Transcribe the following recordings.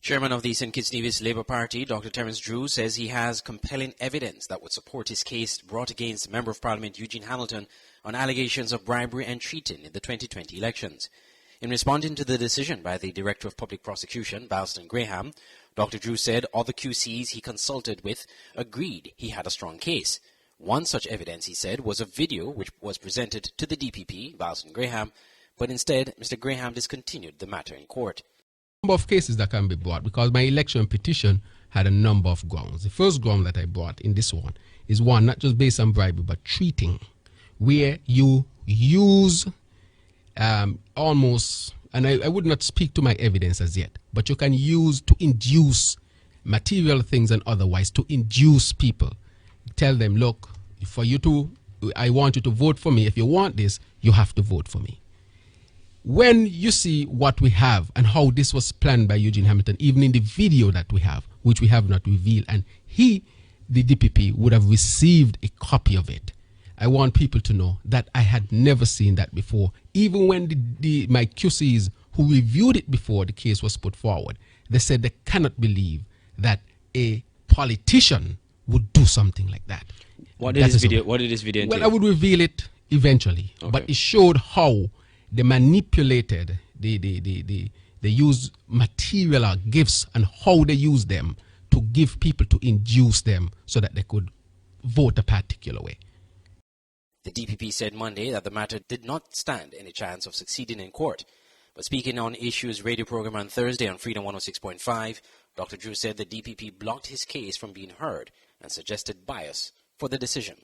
Chairman of the St. Kitts Nevis Labour Party, Dr. Terence Drew, says he has compelling evidence that would support his case brought against Member of Parliament Eugene Hamilton on allegations of bribery and cheating in the 2020 elections. In responding to the decision by the Director of Public Prosecution, Balston Graham, Dr. Drew said all the QCs he consulted with agreed he had a strong case. One such evidence, he said, was a video which was presented to the DPP, Balston Graham, but instead Mr. Graham discontinued the matter in court. Number of cases that can be brought because my election petition had a number of grounds. The first ground that I brought in this one is one not just based on bribery but treating, where you use almost, and I would not speak to my evidence as yet, but you can use to induce material things and otherwise to induce people. Tell them, look, I want you to vote for me. If you want this, you have to vote for me. When you see what we have and how this was planned by Eugene Hamilton, even in the video that we have, which we have not revealed, and the DPP, would have received a copy of it. I want people to know that I had never seen that before. Even when my QCs who reviewed it before the case was put forward, they said they cannot believe that a politician would do something like that. What did this video entail? Well, I would reveal it eventually, okay. But it showed how they manipulated, they use material gifts and how they use them to give people, to induce them so that they could vote a particular way. The DPP said Monday that the matter did not stand any chance of succeeding in court. But speaking on Issues radio program on Thursday on Freedom 106.5, Dr. Drew said the DPP blocked his case from being heard and suggested bias for the decision.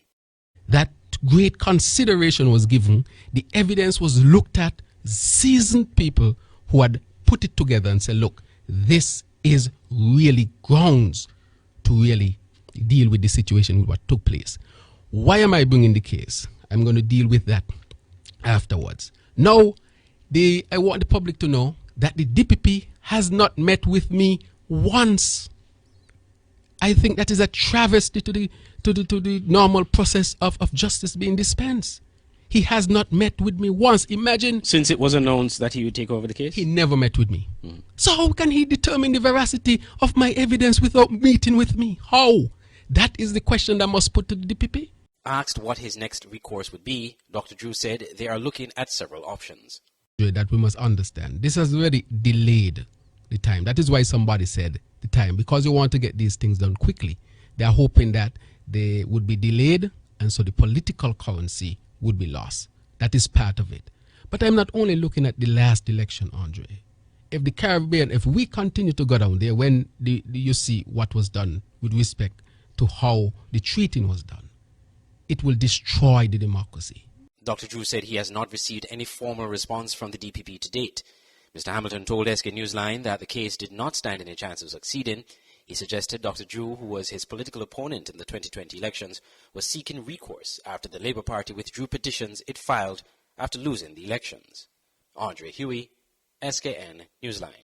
That great consideration was given. The evidence was looked at, seasoned people who had put it together and said, look, this is really grounds to really deal with the situation with what took place. Why am I bringing the case? I'm going to deal with that afterwards. Now, I want the public to know that the DPP has not met with me once. I think that is a travesty to the normal process of justice being dispensed. He has not met with me once. Imagine. Since it was announced that he would take over the case? He never met with me. So how can he determine the veracity of my evidence without meeting with me? How? That is the question that must put to the DPP. Asked what his next recourse would be, Dr. Drew said they are looking at several options. That we must understand. This has already delayed the time. That is why somebody said the time, because you want to get these things done quickly. They are hoping that they would be delayed and so the political currency would be lost. That is part of it. But I'm not only looking at the last election, Andre. If the Caribbean, if we continue to go down there when you see what was done with respect to how the treating was done, it will destroy the democracy. Dr. Drew said he has not received any formal response from the DPP to date. Mr. Hamilton told SK Newsline that the case did not stand any chance of succeeding. He suggested Dr. Drew, who was his political opponent in the 2020 elections, was seeking recourse after the Labour Party withdrew petitions it filed after losing the elections. Andre Huey, SKN Newsline.